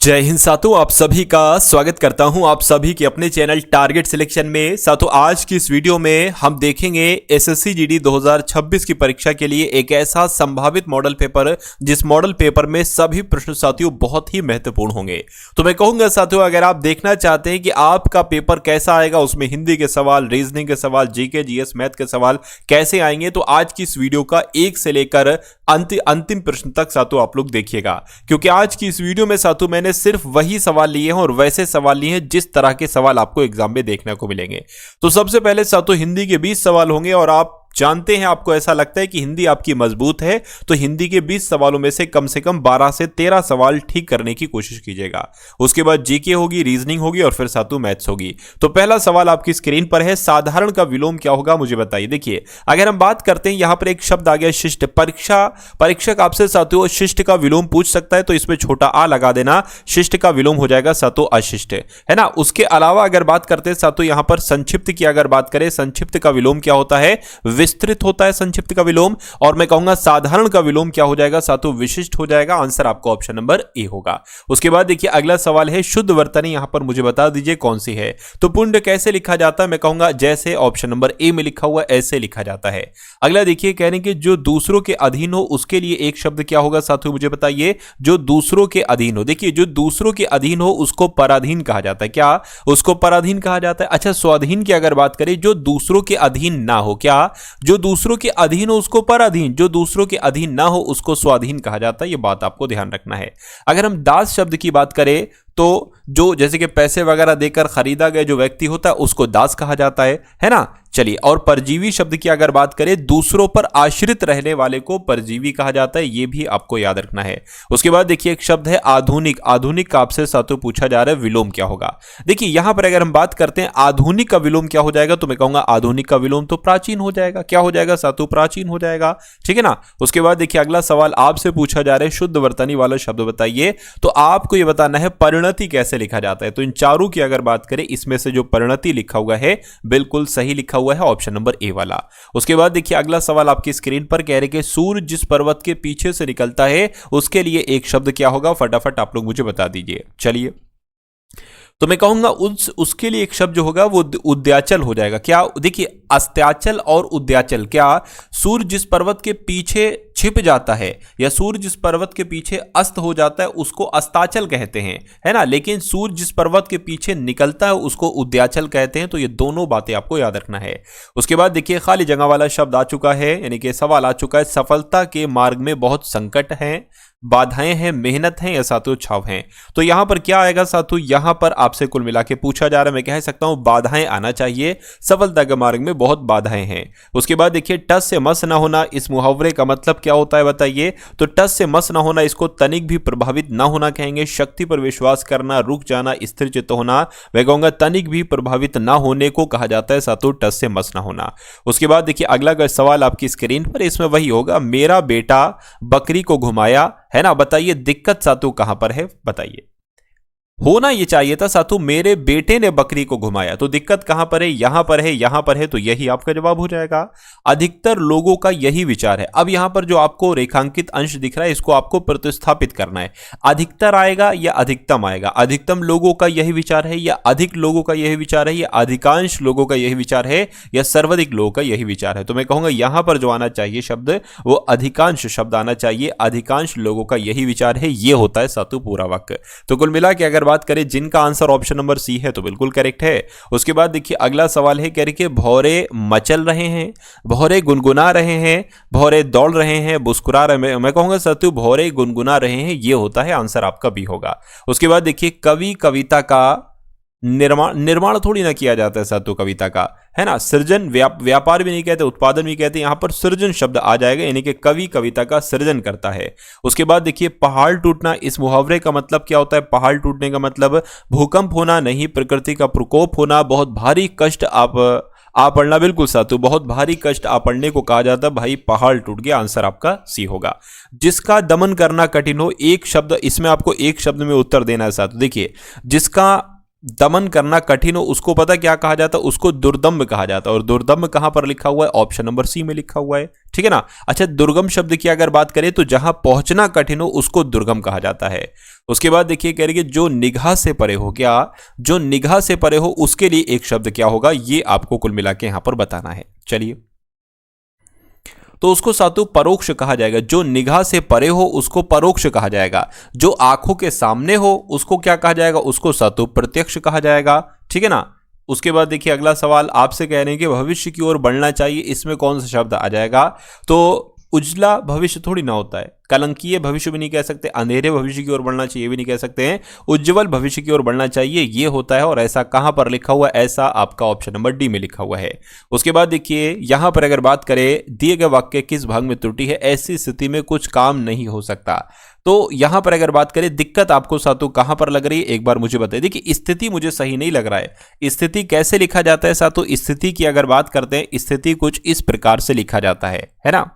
जय हिंद साथियों, आप सभी का स्वागत करता हूं आप सभी के अपने चैनल टारगेट सिलेक्शन में। साथियों, आज की इस वीडियो में हम देखेंगे एसएससी जीडी 2026 की परीक्षा के लिए एक ऐसा संभावित मॉडल पेपर जिस मॉडल पेपर में सभी प्रश्न साथियों बहुत ही महत्वपूर्ण होंगे। तो मैं कहूंगा साथियों, अगर आप देखना चाहते हैं कि आपका पेपर कैसा आएगा, उसमें हिंदी के सवाल, रीजनिंग के सवाल, जीके जीएस मैथ के सवाल कैसे आएंगे, तो आज की इस वीडियो का एक से लेकर अंतिम प्रश्न तक साथियों आप लोग देखिएगा, क्योंकि आज की इस वीडियो में साथियों मैंने सिर्फ वही सवाल लिए हैं और वैसे सवाल लिए हैं जिस तरह के सवाल आपको एग्जाम में देखने को मिलेंगे। तो सबसे पहले साथियों हिंदी के 20 सवाल होंगे और आप जानते हैं, आपको ऐसा लगता है कि हिंदी आपकी मजबूत है, तो हिंदी के 20 सवालों में से कम 12 से 13 सवाल ठीक करने की कोशिश कीजिएगा। उसके बाद जीके होगी, रीजनिंग होगी और फिर साथियों मैथ्स होगी। तो पहला सवाल आपकी स्क्रीन पर है, साधारण का विलोम क्या होगा मुझे बताइए। देखिए, अगर हम बात करते हैं, यहां पर एक शब्द आ गया शिष्ट। परीक्षक आपसे साथियों शिष्ट का विलोम पूछ सकता है, तो इसमें छोटा आ लगा देना, शिष्ट का विलोम हो जाएगा साथियों अशिष्ट, है ना। उसके अलावा अगर बात करते हैं साथियों यहां पर संक्षिप्त की अगर बात करें, संक्षिप्त का विलोम क्या होता है, विस्तृत होता है संक्षिप्त का विलोम। और मैं कहूंगा साधारण का विलोम क्या हो जाएगा साथियों, विशिष्ट हो जाएगा। आंसर आपको ऑप्शन नंबर ए होगा। उसके बाद देखिए अगला सवाल है, शुद्ध वर्तनी यहां पर मुझे बता दीजिए कौन सी है। तो पुण्य कैसे लिखा जाता है, मैं कहूंगा जैसे ऑप्शन नंबर ए में लिखा हुआ ऐसे लिखा जाता है। अगला देखिए, कह रहे हैं कि जो दूसरों के अधीन हो उसके लिए एक शब्द क्या होगा साथियों मुझे बताइए। जो दूसरों के अधीन हो, देखिए जो दूसरों के अधीन हो उसको पराधीन कहा जाता है। क्या उसको पराधीन कहा जाता है? अच्छा, स्वाधीन की अगर बात करें, जो दूसरों के अधीन ना हो, क्या जो दूसरों के अधीन हो उसको पराधीन, जो दूसरों के अधीन ना हो उसको स्वाधीन कहा जाता है। यह बात आपको ध्यान रखना है। अगर हम दास शब्द की बात करें तो जो जैसे कि पैसे वगैरह देकर खरीदा गया जो व्यक्ति होता है उसको दास कहा जाता है ना। चलिए, और परजीवी शब्द की अगर बात करें, दूसरों पर आश्रित रहने वाले को परजीवी कहा जाता है, यह भी आपको याद रखना है। उसके बाद देखिए एक शब्द है आधुनिक। आधुनिक का आपसे साथियों पूछा जा रहा है विलोम क्या होगा। देखिए यहां पर अगर हम बात करते हैं आधुनिक का विलोम क्या हो जाएगा, तो मैं कहूंगा आधुनिक का विलोम तो प्राचीन हो जाएगा। क्या हो जाएगा साथियों, प्राचीन हो जाएगा, ठीक है ना। उसके बाद देखिए अगला सवाल आपसे पूछा जा रहा है, शुद्ध वर्तनी वाला शब्द बताइए। तो आपको यह बताना है परिणति कैसे लिखा जाता है। तो इन चारों की अगर बात करें, इसमें से जो परिणति लिखा हुआ है बिल्कुल सही लिखा हुआ है, ऑप्शन नंबर ए वाला। उसके बाद देखिए अगला सवाल आपकी स्क्रीन पर कह रहे कि सूर्य जिस पर्वत के पीछे से निकलता है उसके लिए एक शब्द क्या होगा, फटाफट आप लोग मुझे बता दीजिए। चलिए, तो मैं कहूंगा उसके लिए एक शब्द जो होगा वो उद्याचल हो जाएगा। क्या, देखिए अस्त्याचल और उद्याचल। क्या सूर्य जिस पर्वत के पीछे छिप जाता है या सूर्य जिस पर्वत के पीछे अस्त हो जाता है उसको अस्ताचल कहते हैं, है ना। लेकिन सूर्य जिस पर्वत के पीछे निकलता है उसको उद्याचल कहते हैं। तो ये दोनों बातें आपको याद रखना है। उसके बाद देखिए खाली जगह वाला शब्द आ चुका है, यानी कि सवाल आ चुका है, सफलता के मार्ग में बहुत संकट हैं, बाधाएं हैं, मेहनत है या साथियों छाव हैं। तो यहां पर क्या आएगा साथियों, यहां पर आपसे कुल मिला के पूछा जा रहा है, मैं कह सकता हूं बाधाएं आना चाहिए, सफलता के मार्ग में बहुत बाधाएं हैं। उसके बाद देखिए टस से मस ना होना, इस मुहावरे का मतलब क्या होता है बताइए। तो टस से मस ना होना, इसको तनिक भी प्रभावित ना होना कहेंगे। शक्ति पर विश्वास करना, रुक जाना, स्थिर चित्त होना, मैं कहूंगा तनिक भी प्रभावित ना होने को कहा जाता है साथियों टस से मस ना होना। उसके बाद देखिए अगला सवाल आपकी स्क्रीन पर, इसमें वही होगा, मेरा बेटा बकरी को घुमाया, है ना। बताइए दिक्कत साथियों कहां पर है, बताइए। होना ये चाहिए था साथियों मेरे बेटे ने बकरी को घुमाया, तो दिक्कत कहां पर है, यहां पर है, यहां पर है, तो यही आपका जवाब हो जाएगा। अधिकतर लोगों का यही विचार है। अब यहां पर जो आपको रेखांकित अंश दिख रहा है इसको आपको प्रतिस्थापित करना है। अधिकतर आएगा या अधिकतम आएगा, अधिकतम लोगों का यही विचार है या अधिक लोगों का यही विचार है या अधिकांश लोगों का यही विचार है या सर्वाधिक लोगों का यही विचार है। तो मैं कहूंगा यहां पर जो आना चाहिए शब्द वो अधिकांश शब्द आना चाहिए। अधिकांश लोगों का यही विचार है, ये होता है साथियों पूरा वाक्य। तो कुल मिला के अगर बात करें जिनका आंसर ऑप्शन नंबर सी है तो बिल्कुल करेक्ट है। उसके बाद देखिए अगला सवाल है, कह रहे कि भौरे मचल रहे हैं, भौरे गुनगुना रहे हैं, भौरे दौड़ रहे हैं, मुस्कुरा रहे हैं। मैं कहूंगा साथियों भौरे गुनगुना रहे हैं, ये होता है आंसर आपका बी होगा। उसके बाद देखिए कवि कविता का निर्माण थोड़ी ना किया जाता है साथियों कविता का, है ना। सृजन, व्यापार भी नहीं कहते, उत्पादन भी कहते, यहां पर सृजन शब्द आ जाएगा, यानी कि कवि कविता का सृजन करता है। उसके बाद देखिए पहाड़ टूटना, इस मुहावरे का मतलब क्या होता है, पहाड़ टूटने का मतलब भूकंप होना नहीं, प्रकृति का प्रकोप होना, बहुत भारी कष्ट आ पड़ना। बिल्कुल साथियों बहुत भारी कष्ट आ पड़ने को कहा जाता है, भाई पहाड़ टूट गया, आंसर आपका सी होगा। जिसका दमन करना कठिन हो, एक शब्द, इसमें आपको एक शब्द में उत्तर देना है साथियों। देखिए जिसका दमन करना कठिन हो उसको पता क्या कहा जाता है, उसको दुर्दम्भ कहा जाता है। और दुर्दम्भ कहां पर लिखा हुआ है, ऑप्शन नंबर सी में लिखा हुआ है, ठीक है ना। अच्छा, दुर्गम शब्द की अगर बात करें तो जहां पहुंचना कठिन हो उसको दुर्गम कहा जाता है। उसके बाद देखिए कह रही है जो निगाह से परे हो, क्या जो निगाह से परे हो उसके लिए एक शब्द क्या होगा, ये आपको कुल मिला के यहां पर बताना है। चलिए, तो उसको सातु परोक्ष कहा जाएगा। जो निगाह से परे हो उसको परोक्ष कहा जाएगा। जो आंखों के सामने हो उसको क्या कहा जाएगा, उसको सातु प्रत्यक्ष कहा जाएगा, ठीक है ना। उसके बाद देखिए अगला सवाल आपसे कह रहे हैं कि भविष्य की ओर बढ़ना चाहिए, इसमें कौन सा शब्द आ जाएगा। तो उजला भविष्य थोड़ी ना होता है, कलंकीय भविष्य भी नहीं कह सकते, अंधेरे भविष्य की ओर बढ़ना चाहिए भी नहीं कह सकते हैं, उज्जवल भविष्य की ओर बढ़ना चाहिए ये होता है। और ऐसा कहां पर लिखा हुआ है, ऐसा आपका ऑप्शन नंबर डी में लिखा हुआ है। उसके बाद देखिए यहां पर अगर बात करें दिए गए वाक्य किस भाग में त्रुटि है, ऐसी स्थिति में कुछ काम नहीं हो सकता। तो यहां पर अगर बात करें दिक्कत आपको सातु कहां पर लग रही है, एक बार मुझे बताइए। देखिए स्थिति मुझे सही नहीं लग रहा है। स्थिति कैसे लिखा जाता है सातु, स्थिति की अगर बात करते हैं स्थिति कुछ इस प्रकार से लिखा जाता है ना।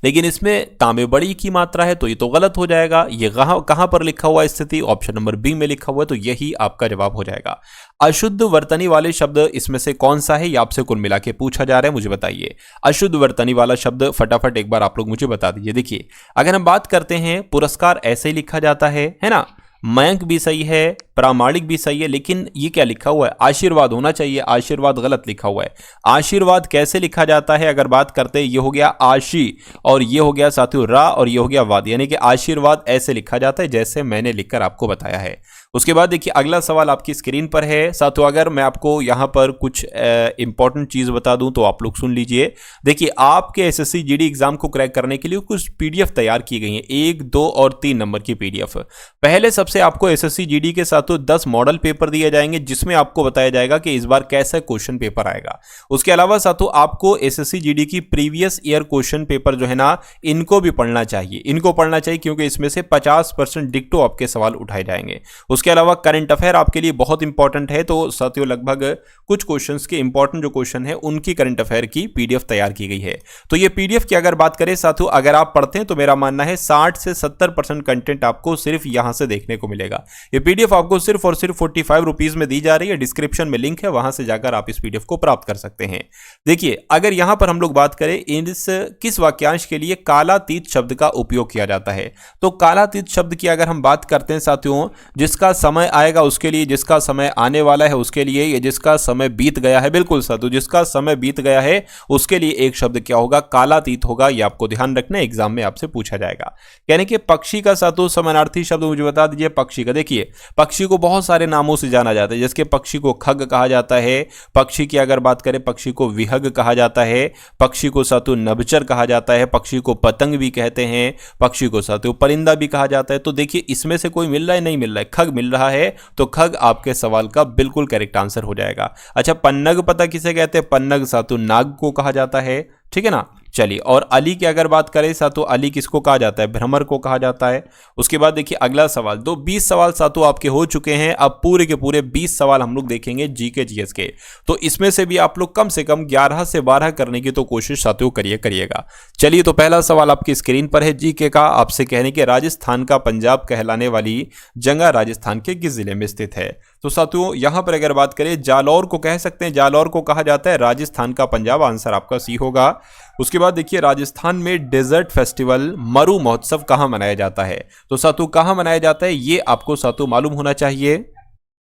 लेकिन इसमें तांबे बड़ी की मात्रा है तो ये तो गलत हो जाएगा। ये कहां पर लिखा हुआ है स्थिति, ऑप्शन नंबर बी में लिखा हुआ है, तो यही आपका जवाब हो जाएगा। अशुद्ध वर्तनी वाले शब्द इसमें से कौन सा है, ये आपसे कुल मिला के पूछा जा रहा है, मुझे बताइए। अशुद्ध वर्तनी वाला शब्द फटाफट एक बार आप लोग मुझे बता दीजिए। देखिए अगर हम बात करते हैं पुरस्कार ऐसे ही लिखा जाता है ना। मयंक भी सही है, प्रामाणिक भी सही है, लेकिन ये क्या लिखा हुआ है, आशीर्वाद होना चाहिए, आशीर्वाद गलत लिखा हुआ है। आशीर्वाद कैसे लिखा जाता है अगर बात करते हैं, ये हो गया आशी और ये हो गया साथियों रा और ये हो गया वाद, यानी कि आशीर्वाद ऐसे लिखा जाता है जैसे मैंने लिखकर आपको बताया है। उसके बाद देखिए अगला सवाल आपकी स्क्रीन पर है साथियों। अगर मैं आपको यहां पर कुछ इंपॉर्टेंट चीज बता दूं तो आप लोग सुन लीजिए। देखिए आपके एसएससी जीडी एग्जाम को क्रैक करने के लिए कुछ पीडीएफ तैयार की गई है, 1, 2 और 3 नंबर की पीडीएफ। पहले सबसे आपको एसएससी जीडी के साथ 10 मॉडल पेपर दिए जाएंगे जिसमें आपको बताया जाएगा कि इस बार कैसा क्वेश्चन पेपर आएगा। उसके अलावा साथियों आपको एसएससी जीडी की प्रीवियस ईयर क्वेश्चन पेपर जो है ना, इनको भी पढ़ना चाहिए, इनको पढ़ना चाहिए क्योंकि इसमें से 50% डिक्टो आपके सवाल उठाए जाएंगे। उसके अलावा करंट अफेयर आपके लिए बहुत इंपॉर्टेंट है, तो साथियों लगभग कुछ क्वेश्चंस के इंपॉर्टेंट जो क्वेश्चन है उनकी करंट अफेयर की पीडीएफ तैयार की गई है। तो ये पीडीएफ की अगर बात करें साथियों, अगर आप पढ़ते हैं तो मेरा मानना है 60 से 70% कंटेंट आपको सिर्फ यहां से देखने को मिलेगा। ये पीडीएफ आपको सिर्फ और सिर्फ 45 रुपीज में दी जा रही है। डिस्क्रिप्शन में लिंक है, वहां से जाकर आप इस पीडीएफ को प्राप्त कर सकते हैं। देखिए अगर यहां पर हम लोग बात करें इस किस वाक्यांश के लिए कालातीत शब्द का उपयोग किया जाता है, तो कालातीत शब्द की अगर हम बात करते हैं साथियों, जिसका समय आएगा उसके लिए, जिसका समय आने वाला है उसके लिए, ये जिसका समय बीत गया है, बिल्कुल साथियों जिसका समय बीत गया है उसके लिए एक शब्द क्या होगा, कालातीत होगा। ये आपको ध्यान रखना, एग्जाम में आपसे पूछा जाएगा। यानी कि पक्षी का साथियों समानार्थी शब्द मुझे बता दीजिए। पक्षी का देखिए पक्षी को बहुत सारे नामों से जाना जाता है, जैसे पक्षी को खग कहा जाता है, पक्षी की अगर बात करें पक्षी को विहग कहा जाता है, पक्षी को साथियों नभचर कहा जाता है, पक्षी को पतंग भी कहते हैं, पक्षी को साथियों परिंदा भी कहा जाता है। तो देखिए इसमें से कोई मिल रहा है, नहीं मिल रहा है, खग मिल रहा है, तो खग आपके सवाल का बिल्कुल करेक्ट आंसर हो जाएगा। अच्छा पन्नग पता किसे कहते हैं, पन्नग साथियों नाग को कहा जाता है, ठीक है ना। चलिए और अली की अगर बात करें साथियों, अली किसको कहा जाता है, भ्रमर को कहा जाता है। उसके बाद देखिए अगला सवाल, 20 सवाल साथियों आपके हो चुके हैं। अब पूरे के पूरे 20 सवाल हम लोग देखेंगे जीके जीएस के, तो इसमें से भी आप लोग कम से कम 11 से 12 करने की तो कोशिश साथियों करिएगा। चलिए तो पहला सवाल आपकी स्क्रीन पर है जीके का, आपसे कहने के राजस्थान का पंजाब कहलाने वाली जगह राजस्थान के किस जिले में स्थित है। तो साथियों यहां पर अगर बात करें जालौर को कह सकते हैं, जालौर को कहा जाता है राजस्थान का पंजाब, आंसर आपका सी होगा। उसके बाद देखिए राजस्थान में डेजर्ट फेस्टिवल मरु महोत्सव कहां मनाया जाता है, तो साथियों कहां मनाया जाता है ये आपको साथियों मालूम होना चाहिए।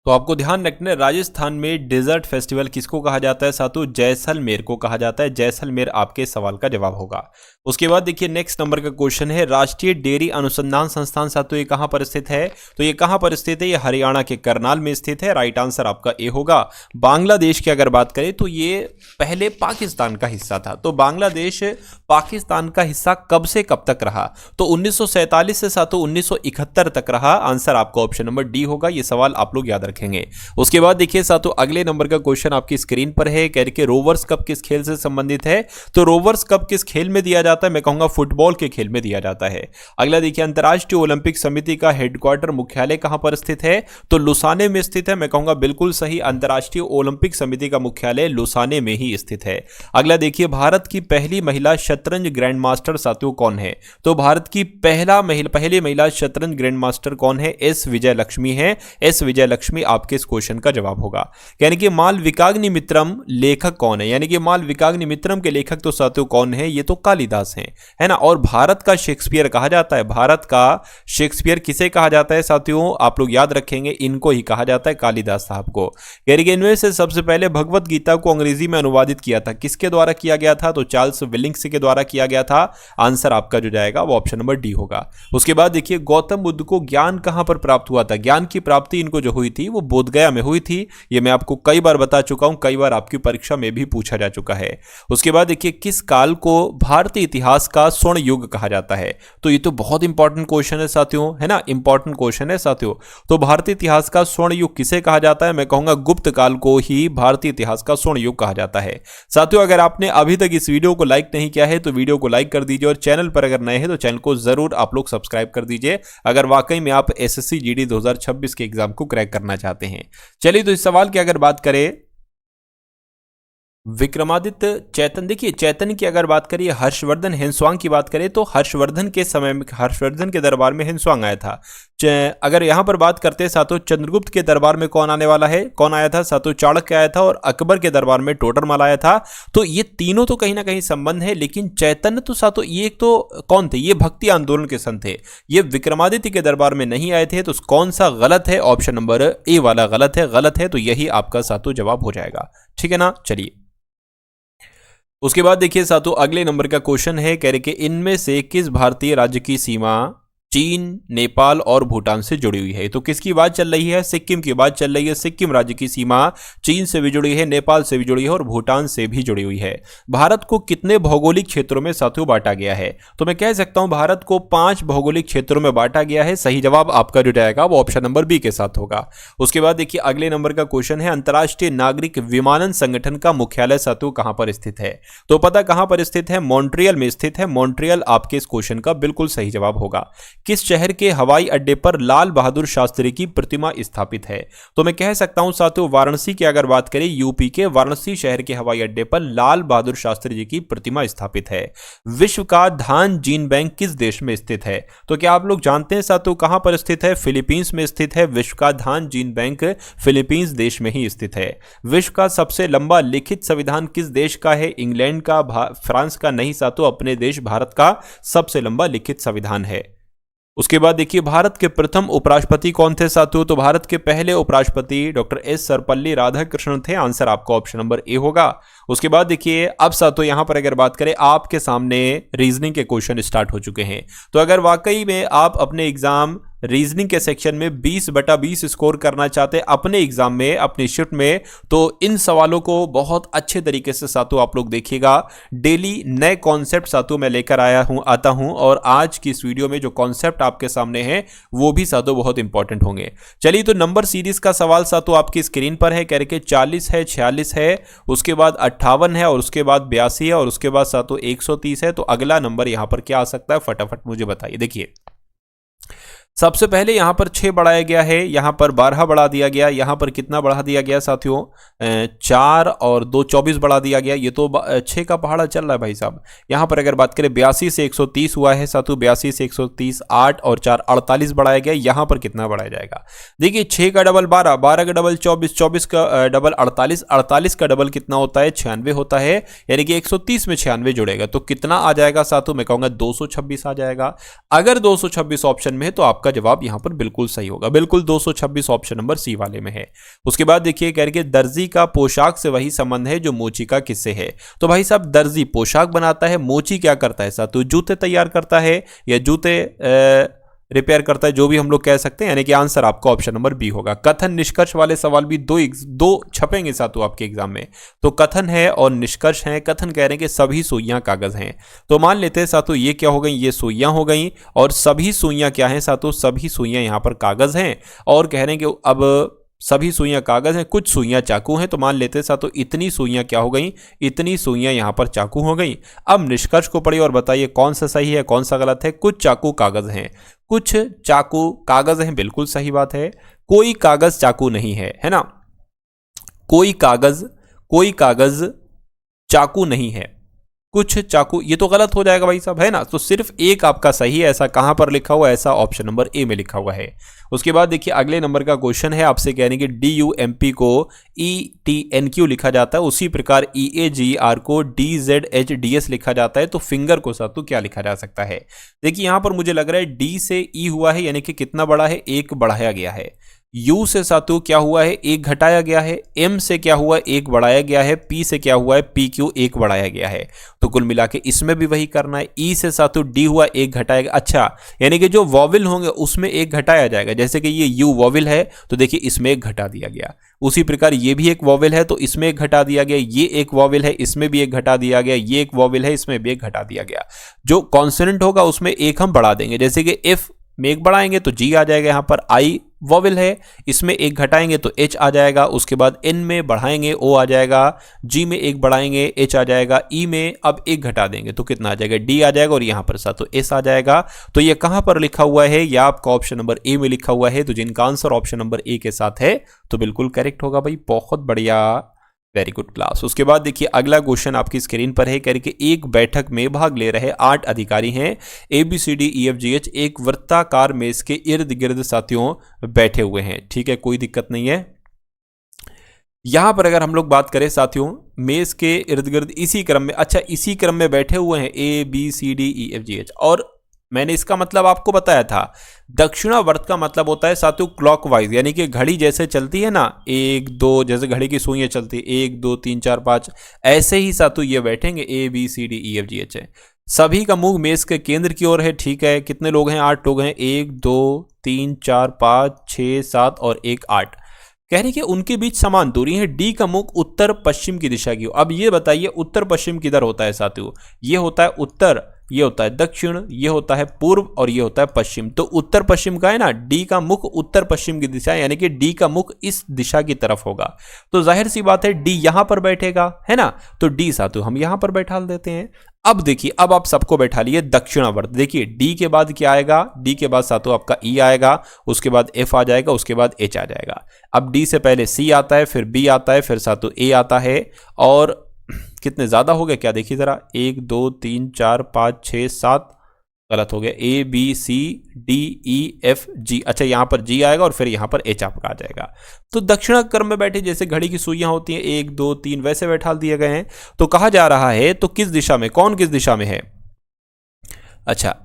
तो आपको ध्यान रखना है राजस्थान में डेजर्ट फेस्टिवल किसको कहा जाता है साथियों, जैसलमेर को कहा जाता है। जैसलमेर आपके सवाल का जवाब होगा। उसके बाद देखिए नेक्स्ट नंबर का क्वेश्चन है राष्ट्रीय डेयरी अनुसंधान संस्थान साथियों ये कहां पर स्थित है, तो ये कहां पर स्थित है, ये हरियाणा के करनाल में स्थित है। राइट आंसर आपका ए होगा। बांग्लादेश की अगर बात करें तो ये पहले पाकिस्तान का हिस्सा था, तो बांग्लादेश पाकिस्तान का हिस्सा कब से कब तक रहा, तो 1947 से साथियों 1971 तक रहा। आंसर आपका ऑप्शन नंबर डी होगा। ये सवाल आप लोग याद रखेंगे। उसके बाद देखिए साथियों अगले नंबर का क्वेश्चन आपकी स्क्रीन पर है, कह रहे रोवर्स कप किस खेल से संबंधित है, तो रोवर्स कप किस खेल में दिया जाता है, मैं कहूंगा फुटबॉल के खेल में दिया जाता है। अगला देखिए अंतर्राष्ट्रीय ओलंपिक समिति का हेडक्वार्टर मुख्यालय कहां पर स्थित है, तो लुसाने में स्थित है। मैं कहूंगा बिल्कुल सही, अंतर्राष्ट्रीय ओलंपिक समिति का मुख्यालय लुसाने में ही स्थित है। अगला देखिए भारत की पहली महिला शतरंज ग्रैंड मास्टर साथियों कौन है, तो भारत की पहली महिला शतरंज ग्रैंड मास्टर कौन है, एस विजय लक्ष्मी है। एस विजय लक्ष्मी आपके इस क्वेश्चन का जवाब होगा। यानी कि मालविकाग्निमित्रम लेखक कौन है, यानी कि मालविकाग्निमित्रम के लेखक तो साथियों कौन है, ये तो कालिदास हैं, है ना। और भारत का शेक्सपियर कहा जाता है, भारत का शेक्सपियर किसे कहा जाता है साथियों, आप लोग याद रखेंगे, इनको ही कहा जाता है, कालिदास साहब को। यानी कि इनमें से सबसे पहले भगवत गीता को अंग्रेजी में अनुवादित किया था, किसके द्वारा किया गया था, तो चार्ल्स विलिंग्स के द्वारा किया गया था। आंसर आपका जो जाएगा वो ऑप्शन नंबर डी होगा। उसके बाद देखिए गौतम बुद्ध को ज्ञान कहां पर प्राप्त हुआ था, ज्ञान की प्राप्ति इनको जो हुई थी वो बोधगया में हुई थी। ये मैं आपको कई बार बता चुका हूं, कई बार आपकी परीक्षा में भी पूछा जा चुका है। उसके बाद देखिए किस काल को भारतीय इतिहास का स्वर्ण युग कहा जाता है, तो ये तो बहुत इंपॉर्टेंट क्वेश्चन है साथियों, है ना, इंपॉर्टेंट क्वेश्चन है साथियों। तो भारतीय इतिहास का स्वर्ण युग किसे कहा जाता है, मैं कहूंगा गुप्त काल को ही भारतीय इतिहास का स्वर्ण युग कहा जाता है। साथियों अगर आपने अभी तक इस वीडियो को लाइक नहीं किया है तो वीडियो को लाइक कर दीजिए, और चैनल पर अगर नए हैं तो चैनल को जरूर आप लोग सब्सक्राइब कर दीजिए, अगर वाकई में आप एसएससी जीडी 2026 के एग्जाम को क्रैक करना चाहते हैं। चलिए तो इस सवाल की अगर बात करें, विक्रमादित्य चैतन्य, देखिए चैतन्य की अगर बात करिए, हर्षवर्धन हिंसवांग की बात करें तो हर्षवर्धन के समय में, हर्षवर्धन के दरबार में हिंसवांग आया था। अगर यहां पर बात करते हैं सातों, चंद्रगुप्त के दरबार में कौन आने वाला है, कौन आया था सातों, चाणक्य आया था, और अकबर के दरबार में टोडरमल आया था। तो ये तीनों तो कहीं ना कहीं संबंध है, लेकिन चैतन्य तो सातों ये एक तो कौन थे, ये भक्ति आंदोलन के संत थे, ये विक्रमादित्य के दरबार में नहीं आए थे। तो कौन सा गलत है, ऑप्शन नंबर ए वाला गलत है, गलत है, तो यही आपका सातों जवाब हो जाएगा, ठीक है ना। चलिए उसके बाद देखिए साथियों अगले नंबर का क्वेश्चन है, कह रहे कि इनमें से किस भारतीय राज्य की सीमा चीन, नेपाल और भूटान से जुड़ी हुई है। तो किसकी बात चल रही है, सिक्किम की बात चल रही है। सिक्किम राज्य की सीमा चीन से भी जुड़ी है, नेपाल से भी जुड़ी है और भूटान से भी जुड़ी हुई है। भारत को कितने भौगोलिक क्षेत्रों में साथियों बांटा गया है, तो मैं कह सकता हूं भारत को 5 भौगोलिक क्षेत्रों में बांटा गया है। सही जवाब आपका जो जाएगा वो ऑप्शन नंबर बी के साथ होगा। उसके बाद देखिए अगले नंबर का क्वेश्चन है, अंतर्राष्ट्रीय नागरिक विमानन संगठन का मुख्यालय साथियों कहां पर स्थित है। तो पता कहां पर स्थित है, मॉन्ट्रियल में स्थित है। मॉन्ट्रियल आपके इस क्वेश्चन का बिल्कुल सही जवाब होगा। किस शहर के हवाई अड्डे पर लाल बहादुर शास्त्री की प्रतिमा स्थापित है, तो मैं कह सकता हूं साथियों वाराणसी की अगर बात करें, यूपी के वाराणसी शहर के हवाई अड्डे पर लाल बहादुर शास्त्री जी की प्रतिमा स्थापित है। विश्व का धान जीन बैंक किस देश में स्थित है, तो क्या आप लोग जानते हैं साथियों कहां पर स्थित है, फिलीपींस में स्थित है। विश्व का धान जीन बैंक फिलीपींस देश में ही स्थित है। विश्व का सबसे लंबा लिखित संविधान किस देश का है, इंग्लैंड का, फ्रांस का नहीं साथियों, अपने देश भारत का सबसे लंबा लिखित संविधान है। उसके बाद देखिए भारत के प्रथम उपराष्ट्रपति कौन थे साथियों, तो भारत के पहले उपराष्ट्रपति डॉक्टर एस सर्वपल्ली राधाकृष्णन थे। आंसर आपका ऑप्शन नंबर ए होगा। उसके बाद देखिए अब साथियों यहां पर अगर बात करें, आपके सामने रीजनिंग के क्वेश्चन स्टार्ट हो चुके हैं। तो अगर वाकई में आप अपने एग्जाम रीजनिंग के सेक्शन में 20/20 स्कोर करना चाहते हैं अपने एग्जाम में, अपनी शिफ्ट में, तो इन सवालों को बहुत अच्छे तरीके से साथियों आप लोग देखिएगा। डेली नए कॉन्सेप्ट साथियों मैं लेकर आता हूं, और आज की इस वीडियो में जो कॉन्सेप्ट आपके सामने हैं वो भी साथियों बहुत इंपॉर्टेंट होंगे। चलिए तो नंबर सीरीज का सवाल साथियों आपकी स्क्रीन पर है, कह रहे कि 40 है, 46 है, उसके बाद 58 है, और उसके बाद 82 है, और उसके बाद साथियों 130 है। तो अगला नंबर यहां पर क्या आ सकता है, फटाफट मुझे बताइए। देखिए सबसे पहले यहां पर 6 बढ़ाया गया है, यहां पर 12 बढ़ा दिया गया, यहां पर कितना बढ़ा दिया गया साथियों, 4 और 2 24 बढ़ा दिया गया। ये तो 6 का पहाड़ा चल रहा है भाई साहब। यहां पर अगर बात करें 82 से 130 हुआ है साथियों, 82 से 130, 8 और 4 48 बढ़ाया गया। यहां पर कितना बढ़ाया जाएगा, देखिए 6 का डबल 12, 12 का डबल 24, 24 का डबल 48, 48 का डबल कितना होता है, 96 होता है। यानी कि 130 में 96 जुड़ेगा तो कितना आ जाएगा साथियों, मैं कहूंगा 226 आ जाएगा। अगर 226 ऑप्शन में है तो आपका जवाब यहां पर बिल्कुल सही होगा, बिल्कुल 226 ऑप्शन नंबर सी वाले में है। उसके बाद देखिए कह रहे कि दर्जी का पोशाक से वही संबंध है जो मोची का किससे है। तो भाई साहब दर्जी पोशाक बनाता है, मोची क्या करता है साथियों, जूते तैयार करता है या जूते रिपेयर करता है, जो भी हम लोग कह सकते हैं। यानी कि आंसर आपका ऑप्शन नंबर बी होगा। कथन निष्कर्ष वाले सवाल भी दो छपेंगे साथियों आपके एग्जाम में। तो कथन है और निष्कर्ष है। कथन कह रहे हैं कि सभी सुइयां कागज हैं, तो मान लेते हैं साथियों ये क्या हो गई, ये सुइयां हो गई, और सभी सुइयां क्या हैं साथियों, सभी सुइयां यहां पर कागज हैं। और कह रहे हैं कि अब सभी सुइयां कागज हैं, कुछ सुइयां चाकू हैं, तो मान लेते हैं साथियों इतनी सुइयां क्या हो गई, इतनी सुइयां यहां पर चाकू हो गई। अब निष्कर्ष को पढ़िए और बताइए कौन सा सही है कौन सा गलत है। कुछ चाकू कागज हैं, कुछ चाकू कागज हैं, बिल्कुल सही बात है। कोई कागज चाकू नहीं है, है ना, कोई कागज चाकू नहीं है, कुछ चाकू, ये तो गलत हो जाएगा भाई साहब, है ना। तो सिर्फ एक आपका सही है, ऐसा कहां पर लिखा हुआ है, ऐसा ऑप्शन नंबर ए में लिखा हुआ है। उसके बाद देखिए अगले नंबर का क्वेश्चन है, आपसे कह रहे हैं कि DUMP को ETNQ लिखा जाता है, उसी प्रकार EAGR को DZHDS लिखा जाता है, तो फिंगर को सातु क्या लिखा जा सकता है। देखिए यहां पर मुझे लग रहा है D से E हुआ है, यानी कि कितना बड़ा है, एक बढ़ाया गया है। U से सातु क्या हुआ है, एक घटाया गया है। M से क्या हुआ, एक बढ़ाया गया है। P से क्या हुआ है, PQ एक बढ़ाया गया है। तो कुल मिला के इसमें भी वही करना है। E से सातु D हुआ, एक घटाया गया। अच्छा, यानी कि जो वॉविल होंगे उसमें एक घटाया जाएगा, जैसे कि ये U वॉविल है तो देखिए इसमें एक घटा दिया गया। उसी प्रकार ये भी एक वॉविल है तो इसमें एक घटा दिया गया, ये एक वॉविल है इसमें भी एक घटा दिया गया, ये एक वॉविल है इसमें भी एक घटा दिया गया। जो कॉन्सोनेंट होगा उसमें एक हम बढ़ा देंगे, जैसे कि F में एक बढ़ाएंगे तो G आ जाएगा। यहाँ पर I वॉवेल है, इसमें एक घटाएंगे तो H आ जाएगा। उसके बाद N में बढ़ाएंगे O आ जाएगा, G में एक बढ़ाएंगे H आ जाएगा, E में अब एक घटा देंगे तो कितना आ जाएगा, D आ जाएगा, और यहाँ पर साथ तो S आ जाएगा। तो ये कहाँ पर लिखा हुआ है, या आपका ऑप्शन नंबर ए में लिखा हुआ है। तो जिनका आंसर ऑप्शन नंबर ए के साथ है तो बिल्कुल करेक्ट होगा भाई, बहुत बढ़िया, वेरी गुड क्लास। उसके बाद देखिए अगला क्वेश्चन आपकी स्क्रीन पर है, कह रही कि एक बैठक में भाग ले रहे 8 अधिकारी हैं, ABCDEFGH एक वृत्ताकार मेज के इर्द गिर्द साथियों बैठे हुए हैं। ठीक है, कोई दिक्कत नहीं है। यहां पर अगर हम लोग बात करें साथियों, मेज के इर्द गिर्द इसी क्रम में, अच्छा इसी क्रम में बैठे हुए हैं ABCDEFGH, और मैंने इसका मतलब आपको बताया था, दक्षिणावर्त का मतलब होता है साथियों क्लॉकवाइज, यानी कि घड़ी जैसे चलती है ना, 1 2, जैसे घड़ी की सुइयां चलती है 1 2 3 4 5, ऐसे ही साथियों ये बैठेंगे ABCDEFGH है। सभी का मुंह मेज के केंद्र की ओर है। ठीक है, कितने लोग हैं, 8 लोग हैं, 1 2 3 4 5 6 7 और 1 8। कह रही कि उनके बीच समान दूरी है। डी का मुख उत्तर पश्चिम की दिशा की ओर। अब ये बताइए उत्तर पश्चिम किधर होता है साथियों, ये होता है उत्तर, ये होता है दक्षिण, ये होता है पूर्व और ये होता है पश्चिम। तो उत्तर पश्चिम का है ना, डी का मुख उत्तर पश्चिम की दिशा, यानी कि डी का मुख इस दिशा की तरफ होगा। तो जाहिर सी बात है डी यहां पर बैठेगा, है ना। तो डी साथियों हम यहां पर बैठा देते हैं। अब देखिए, अब आप सबको बैठा लिए दक्षिणावर्त। देखिए डी के बाद क्या आएगा, डी के बाद साथियों आपका ई आएगा, उसके बाद एफ आ जाएगा, उसके बाद एच आ जाएगा। अब डी से पहले सी आता है, फिर बी आता है, फिर साथियों ए आता है, और कितने ज्यादा हो गए क्या, देखिए जरा, 1 2 3 4 5 6 7, गलत हो गया, A B C D E F G. अच्छा यहां पर जी आएगा और फिर यहां पर एच आपका आ जाएगा। तो दक्षिण क्रम में बैठे, जैसे घड़ी की सुइयां होती हैं 1 2 3, वैसे बैठा दिए गए हैं। तो कहा जा रहा है तो किस दिशा में, कौन किस दिशा में है। अच्छा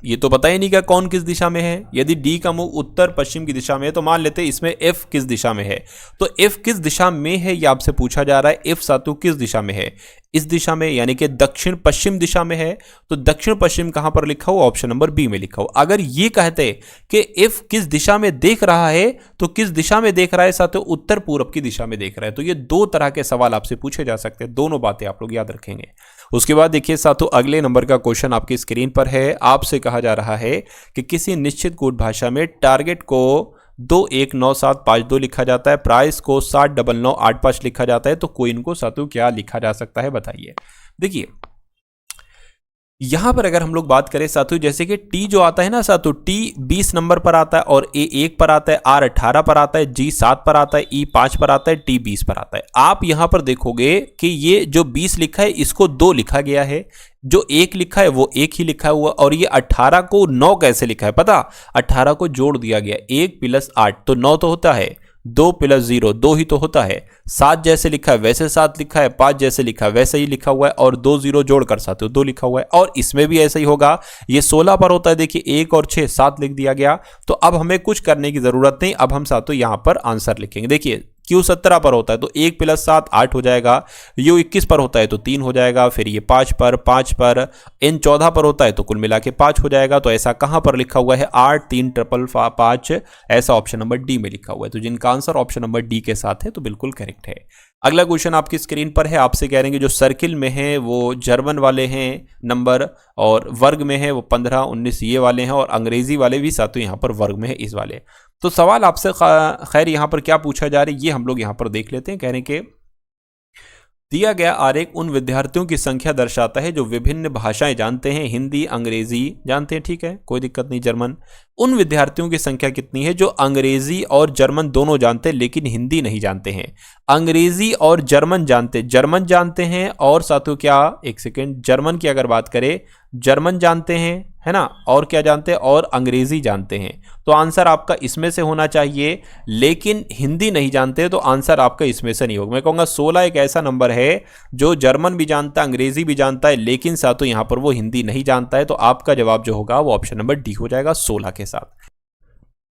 ये तो पता ही नहीं क्या कौन किस दिशा में है। यदि डी का मुंह उत्तर पश्चिम की दिशा में है तो मान लेते हैं इसमें एफ किस दिशा में है। तो एफ किस दिशा में है ये आपसे पूछा जा रहा है। एफ सातु किस दिशा में है, इस दिशा में, यानी कि दक्षिण पश्चिम दिशा में है। तो दक्षिण पश्चिम कहां पर लिखा हुआ, ऑप्शन नंबर बी में लिखा हुआ। अगर ये कहते कि एफ किस दिशा में देख रहा है तो किस दिशा में देख रहा है साथियों, उत्तर पूर्व की दिशा में देख रहा है। तो ये दो तरह के सवाल आपसे पूछे जा सकते हैं, दोनों बातें आप लोग याद रखेंगे। उसके बाद देखिए साथियों अगले नंबर का क्वेश्चन आपकी स्क्रीन पर है। आपसे कहा जा रहा है कि किसी निश्चित कोड भाषा में टारगेट को 219752 लिखा जाता है, प्राइस को 609985 लिखा जाता है। तो कोइन को साथियों क्या लिखा जा सकता है बताइए। देखिए यहां पर अगर हम लोग बात करें साथियों, जैसे कि टी जो आता है ना साथियों, टी 20 नंबर पर आता है, और ए 1 पर आता है, आर 18 पर आता है, जी 7 पर आता है, ई 5 पर आता है, टी 20 पर आता है। आप यहां पर देखोगे कि ये जो 20 लिखा है इसको 2 लिखा गया है, जो 1 लिखा है वो 1 ही लिखा हुआ, और ये 18 को 9 कैसे लिखा है पता, 18 को जोड़ दिया गया, 1 + 8 तो 9 तो होता है, 2 + 0 2 ही तो होता है, 7 जैसे लिखा है वैसे 7 लिखा है, 5 जैसे लिखा है वैसे ही लिखा हुआ है, और 2 0 जोड़कर साथियों 2 लिखा हुआ है। और इसमें भी ऐसा ही होगा, ये 16 पर होता है, देखिए 1 और 6 7 लिख दिया गया। तो अब हमें कुछ करने की जरूरत नहीं, अब हम साथियों यहां पर आंसर लिखेंगे। देखिए Q 17 पर होता है तो 1 + 7 8 हो जाएगा, U 21 पर होता है तो 3 हो जाएगा, फिर ये 5 पर, N 14 पर होता है तो कुल मिला के 5 हो जाएगा। तो ऐसा कहां पर लिखा हुआ है, 8 3 ट्रिपल 5, ऐसा ऑप्शन नंबर डी में लिखा हुआ है। तो जिनका आंसर ऑप्शन नंबर डी के साथ है तो बिल्कुल करेक्ट है। अगला क्वेश्चन आपकी स्क्रीन पर है। आपसे कह रहे हैं कि जो सर्किल में है वो जर्मन वाले हैं नंबर, और वर्ग में है वो 15 19 ये वाले हैं, और अंग्रेजी वाले भी साथियों यहाँ पर वर्ग में है इस वाले। तो सवाल आपसे खैर यहाँ पर क्या पूछा जा रहा है ये हम लोग यहाँ पर देख लेते हैं। कह रहे हैं कि दिया गया आरेख उन विद्यार्थियों की संख्या दर्शाता है जो विभिन्न भाषाएं जानते हैं। हिंदी, अंग्रेजी जानते हैं, ठीक है, कोई दिक्कत नहीं। जर्मन, उन विद्यार्थियों की संख्या कितनी है जो अंग्रेजी और जर्मन दोनों जानते हैं लेकिन हिंदी नहीं जानते हैं। अंग्रेजी और जर्मन जानते हैं और साथियों क्या, एक सेकेंड, जर्मन की अगर बात करें, जर्मन जानते हैं, है ना, और क्या जानते हैं, और अंग्रेजी जानते हैं। तो आंसर आपका इसमें से होना चाहिए, लेकिन हिंदी नहीं जानते तो आंसर आपका इसमें से नहीं होगा। मैं कहूँगा 16 एक ऐसा नंबर है जो जर्मन भी जानता है, अंग्रेजी भी जानता है, लेकिन साथियों यहाँ पर वो हिंदी नहीं जानता है। तो आपका जवाब जो होगा वो ऑप्शन नंबर डी हो जाएगा 16 के साथ।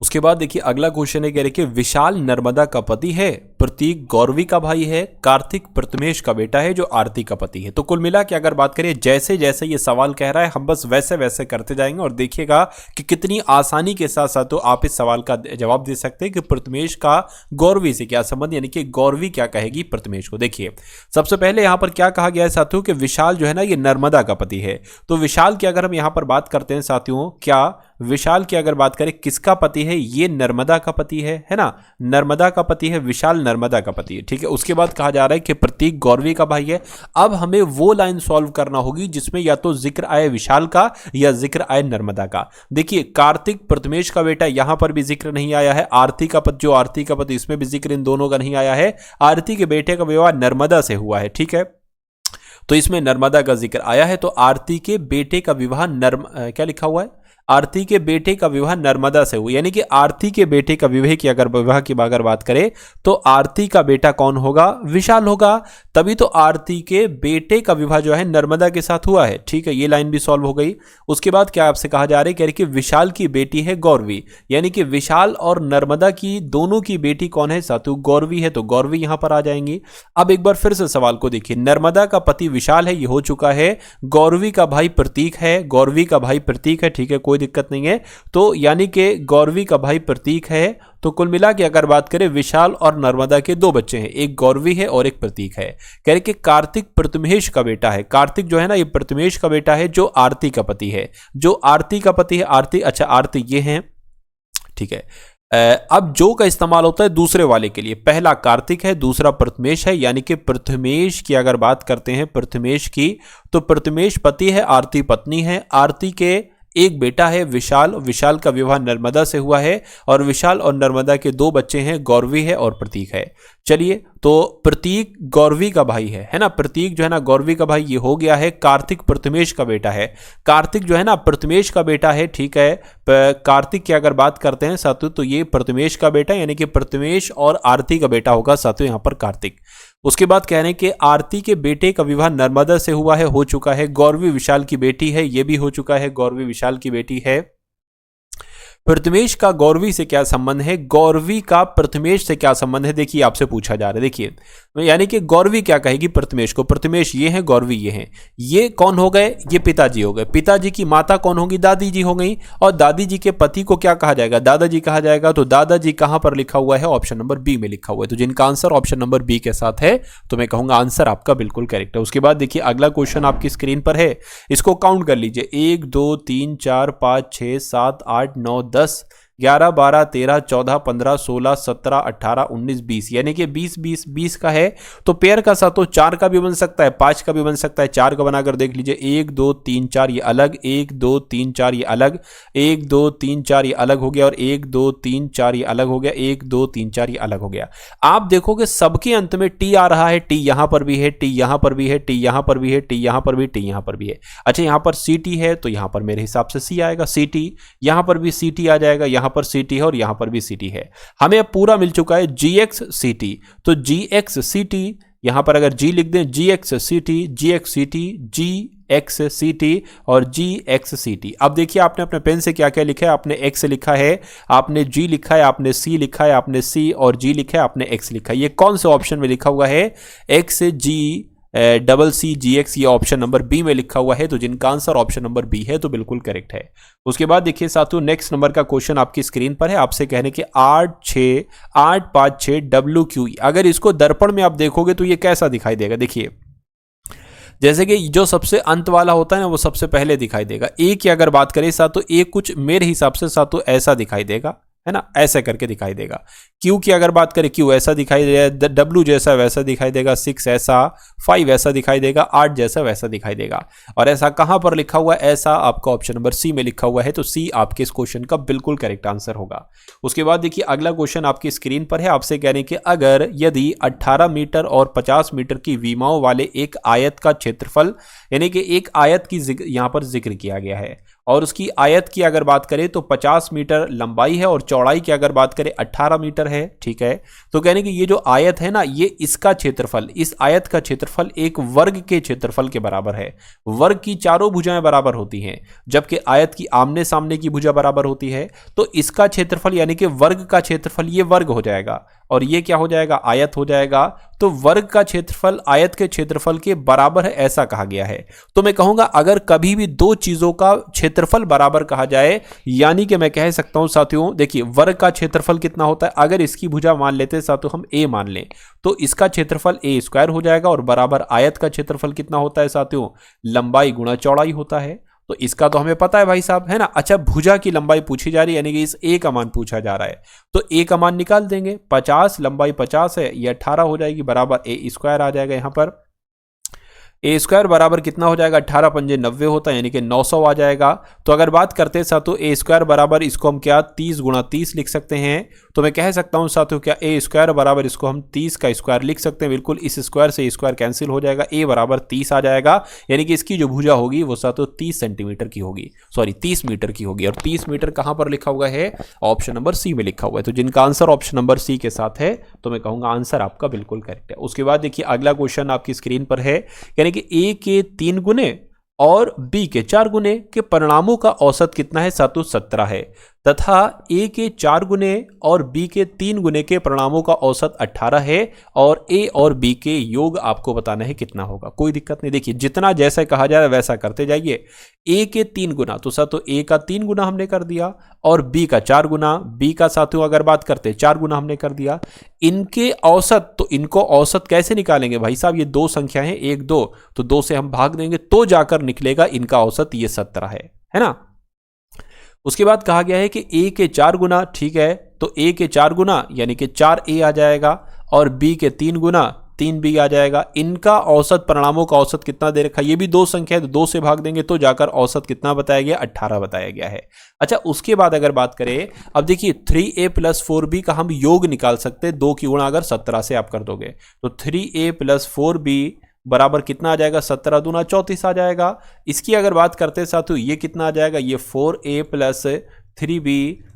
उसके बाद देखिए अगला क्वेश्चन है, कह रहे कि विशाल नर्मदा का पति है, प्रतीक गौरवी का भाई है, कार्तिक प्रथमेश का बेटा है जो आरती का पति है। तो कुल मिला के अगर बात करें, जैसे जैसे ये सवाल कह रहा है हम बस वैसे वैसे करते जाएंगे और देखिएगा कि कितनी आसानी के साथ साथ तो आप इस सवाल का जवाब दे सकते हैं कि प्रथमेश का गौरवी से क्या संबंध, यानी कि गौरवी क्या कहेगी प्रथमेश को। देखिए सबसे पहले यहाँ पर क्या कहा गया है साथियों कि विशाल जो है ना ये नर्मदा का पति है। तो विशाल की अगर हम यहाँ पर बात करते हैं साथियों, क्या विशाल की अगर बात करें किसका पति है, ये नर्मदा का पति है ना, नर्मदा का पति है, विशाल नर्मदा का पति है, ठीक है। उसके बाद कहा जा रहा है कि प्रतीक गौरवी का भाई है। अब हमें वो लाइन सॉल्व करना होगी जिसमें या तो जिक्र आए विशाल का या जिक्र आए नर्मदा का। देखिए कार्तिक प्रथमेश का बेटा, यहां पर भी जिक्र नहीं आया है। आरती का पति, जो आरती का पति, इसमें भी जिक्र इन दोनों का नहीं आया है। आरती के बेटे का विवाह नर्मदा से हुआ है, ठीक है, तो इसमें नर्मदा का जिक्र आया है। तो आरती के बेटे का विवाह क्या लिखा हुआ है, आरती के बेटे का विवाह नर्मदा से हुआ, यानी कि आरती के बेटे का विवाह की अगर बात करें तो आरती का बेटा कौन होगा, विशाल होगा। तभी तो आरती के बेटे का विवाह जो है नर्मदा के साथ हुआ है, ठीक है, ये लाइन भी सॉल्व हो गई। उसके बाद क्या आपसे कहा जा रहा है, कह रहे कि विशाल की बेटी है गौरवी, यानी कि विशाल और नर्मदा की दोनों की बेटी कौन है सातु, गौरवी है, तो गौरवी यहां पर आ जाएंगी। अब एक बार फिर से सवाल को देखिए, नर्मदा का पति विशाल है, ये हो चुका है। गौरवी का भाई प्रतीक है, गौरवी का भाई प्रतीक है, ठीक है, कोई दिक्कत नहीं है। तो यानी कि गौरवी का भाई प्रतीक है। तो कुल मिला के अगर बात करें, विशाल और नर्मदा के दो बच्चे हैं, एक गौरवी है और एक प्रतीक है। कह रहे कि कार्तिक प्रथमेश का बेटा है, कार्तिक जो है ना ये प्रथमेश का बेटा है जो आरती का पति है, जो आरती का पति है। आरती, अच्छा आरती ये है, ठीक है। अब जो का इस्तेमाल होता है दूसरे वाले के लिए, पहला कार्तिक है, दूसरा प्रथमेश है, यानी कि प्रथमेश की अगर बात करते हैं, प्रथमेश की, तो प्रथमेश पति है, आरती पत्नी है। आरती के एक बेटा है विशाल, विशाल का विवाह नर्मदा से हुआ है और विशाल और नर्मदा के दो बच्चे हैं, गौरवी है और प्रतीक है। चलिए, तो प्रतीक गौरवी का भाई है ना, प्रतीक जो है ना गौरवी का भाई, ये हो गया है। कार्तिक प्रथमेश का बेटा है, कार्तिक जो है ना प्रथमेश का बेटा है, ठीक है। कार्तिक की अगर बात करते हैं सातु, तो ये प्रथमेश का बेटा, यानी कि प्रथमेश और आरती का बेटा होगा सातु यहाँ पर कार्तिक। उसके बाद कह रहे हैं कि आरती के बेटे का विवाह नर्मदा से हुआ है, हो चुका है। गौरवी विशाल की बेटी है, ये भी हो चुका है, गौरवी विशाल की बेटी है। प्रथमेश का गौरवी से क्या संबंध है, गौरवी का प्रथमेश से क्या संबंध है, देखिए आपसे पूछा जा रहा है। देखिए यानी कि गौरवी क्या कहेगी प्रथमेश को, प्रथमेश ये है, गौरवी ये है। ये कौन हो गए, ये पिताजी हो गए। पिताजी की माता कौन होगी, दादी जी हो गई। और दादी जी के पति को क्या कहा जाएगा, दादाजी कहा जाएगा। तो दादाजी कहां पर लिखा हुआ है, ऑप्शन नंबर बी में लिखा हुआ है। तो जिनका आंसर ऑप्शन नंबर बी के साथ है, तो मैं कहूंगा आंसर आपका बिल्कुल करेक्ट है। उसके बाद देखिए अगला क्वेश्चन आपकी स्क्रीन पर है, इसको काउंट कर लीजिए, 1 2 3 4 5 6 7 8 9 10 11 12 13 14 15 16 17 18 19 20, यानी कि 20 का है। तो पेयर का साथ तो 4 का भी बन सकता है, 5 का भी बन सकता है। 4 का बनाकर देख लीजिए, 1 2 3 4 ये अलग, 1 2 3 4 ये अलग, 1 2 3 4 ये अलग हो गया, और 1 2 3 4 ये अलग हो गया, 1 2 3 4 ये अलग हो गया। आप देखोगे सबके अंत में टी आ रहा है, टी यहां पर भी है, टी यहां पर भी है, टी यहां पर भी है, टी यहां पर भी, टी यहां पर भी है। अच्छा यहां पर सी टी है, तो यहां पर मेरे हिसाब से सी आएगा, सी टी, यहां पर भी सी टी आ जाएगा, यहां पर सीटी है और यहां पर भी सीटी है। हमें अब पूरा मिल चुका है जीएक्स सीटी, तो जीएक्स सीटी यहां पर अगर जी लिख दें, जीएक्स सीटी, जीएक्स सीटी, जीएक्स सीटी और जीएक्स सीटी। अब देखिए आपने अपने पेन से क्या क्या लिखा है, आपने एक्स लिखा है, आपने जी लिखा है, आपने सी लिखा है, आपने सी और जी लिखा है, आपने एक्स लिखा है। ये कौन से ऑप्शन में लिखा हुआ है, एक्स जी डबल सी जी एक्स, ये ऑप्शन नंबर बी में लिखा हुआ है। तो जिनका आंसर ऑप्शन नंबर बी है तो बिल्कुल करेक्ट है। उसके बाद देखिए साथियों नेक्स्ट नंबर का क्वेश्चन आपकी स्क्रीन पर है, आपसे कहने के 8 5 6 WQ। अगर इसको दर्पण में आप देखोगे तो ये कैसा दिखाई देगा, देखिए जैसे कि जो सबसे अंत वाला होता है ना वो सबसे पहले दिखाई देगा। ए की अगर बात करें साथ तो ए कुछ मेरे हिसाब से साथ तो ऐसा दिखाई देगा, है ना, ऐसे करके दिखाई देगा। क्यू की अगर बात करें, क्यू ऐसा दिखाई देगा, डब्ल्यू जैसा वैसा दिखाई देगा, 6 ऐसा, 5 ऐसा दिखाई देगा, 8 जैसा वैसा दिखाई देगा। और ऐसा कहां पर लिखा हुआ है, ऐसा आपका ऑप्शन नंबर सी में लिखा हुआ है, तो सी आपके इस क्वेश्चन का बिल्कुल करेक्ट आंसर होगा। उसके बाद देखिए अगला क्वेश्चन आपकी स्क्रीन पर है, आपसे कह रहे हैं कि अगर यदि 18 मीटर और 50 मीटर की विमाओं वाले एक आयत का क्षेत्रफल, यानी कि एक आयत की यहां पर जिक्र किया गया है, और उसकी आयत की अगर बात करें तो 50 मीटर लंबाई है और चौड़ाई की अगर बात करें 18 मीटर है, ठीक है। तो कहने कि ये जो आयत है ना, ये इसका क्षेत्रफल, इस आयत का क्षेत्रफल एक वर्ग के क्षेत्रफल के बराबर है। वर्ग की चारों भुजाएं बराबर होती हैं, जबकि आयत की आमने सामने की भुजा बराबर होती है। तो इसका क्षेत्रफल यानी कि वर्ग का क्षेत्रफल ये वर्ग हो जाएगा, और ये क्या हो जाएगा, आयत हो जाएगा। तो वर्ग का क्षेत्रफल आयत के क्षेत्रफल के बराबर है, ऐसा कहा गया है। तो मैं कहूंगा अगर कभी भी दो चीजों का क्षेत्रफल बराबर कहा जाए, यानी कि मैं कह सकता हूं साथियों, देखिए वर्ग का क्षेत्रफल कितना होता है, अगर इसकी भुजा मान लेते हैं साथियों हम a मान लें, तो इसका क्षेत्रफल a स्क्वायर हो जाएगा, और बराबर आयत का क्षेत्रफल कितना होता है साथियों, लंबाई गुणा चौड़ाई होता है। तो इसका तो हमें पता है भाई साहब, है ना। अच्छा, भुजा की लंबाई पूछी जा रही है, यानी कि इस a का मान पूछा जा रहा है, तो a का मान निकाल देंगे। 50 लंबाई 50 है, ये 18 हो जाएगी, बराबर a स्क्वायर आ जाएगा। यहां पर ए स्क्वायर बराबर कितना हो जाएगा, 18 पंजे 90 होता है, यानी कि 900 आ जाएगा। तो अगर बात करते हैं साथियों ए स्क्वायर बराबर, इसको हम क्या 30 गुणा 30 लिख सकते हैं। तो मैं कह सकता हूं साथियों क्या ए स्क्वायर बराबर, इसको हम 30 का स्क्वायर लिख सकते हैं। बिल्कुल, इस स्क्वायर से स्क्वायर कैंसिल हो जाएगा, ए बराबर 30 आ जाएगा, यानी कि इसकी जो भुजा होगी वो साथियों 30 सेंटीमीटर की होगी, सॉरी 30 मीटर की होगी। और 30 मीटर कहां पर लिखा हुआ है, ऑप्शन नंबर सी में लिखा हुआ है। तो जिनका आंसर ऑप्शन नंबर सी के साथ है, तो मैं कहूंगा आंसर आपका बिल्कुल करेक्ट है। उसके बाद देखिए अगला क्वेश्चन आपकी स्क्रीन पर है, यानी कि ए के 3 गुने और बी के 4 गुने के परिणामों का औसत कितना है साथियों, 17 है, तथा ए के 4 गुने और बी के 3 गुने के परिणामों का औसत 18 है, और ए और बी के योग आपको बताना है कितना होगा। कोई दिक्कत नहीं, देखिए जितना जैसा कहा जा रहा है वैसा करते जाइए। ए के 3 गुना, तो साथियों ए का 3 गुना हमने कर दिया, और बी का 4 गुना, बी का साथियों अगर बात करते 4 गुना हमने कर दिया। इनके औसत, तो इनको औसत कैसे निकालेंगे भाई साहब, ये दो संख्या है 1 2, तो 2 से हम भाग देंगे तो जाकर निकलेगा इनका औसत, ये 17 है ना। उसके बाद कहा गया है कि ए के 4 गुना, ठीक है, तो ए के 4 गुना यानी कि 4a आ जाएगा, और बी के 3 गुना 3b आ जाएगा। इनका औसत, परिणामों का औसत कितना दे रखा है, ये भी दो संख्या है, तो 2 से भाग देंगे तो जाकर औसत कितना बताया गया, 18 बताया गया है। अच्छा, उसके बाद अगर बात करें, अब देखिए 3a + 4b का हम योग निकाल सकते हैं, 2 की गुणा अगर 17 से आप कर दोगे, तो 3a + 4b बराबर कितना आ जाएगा, 17 दूना 34 आ जाएगा। इसकी अगर बात करते हैं साथियों, ये कितना आ जाएगा, ये 4a + 3b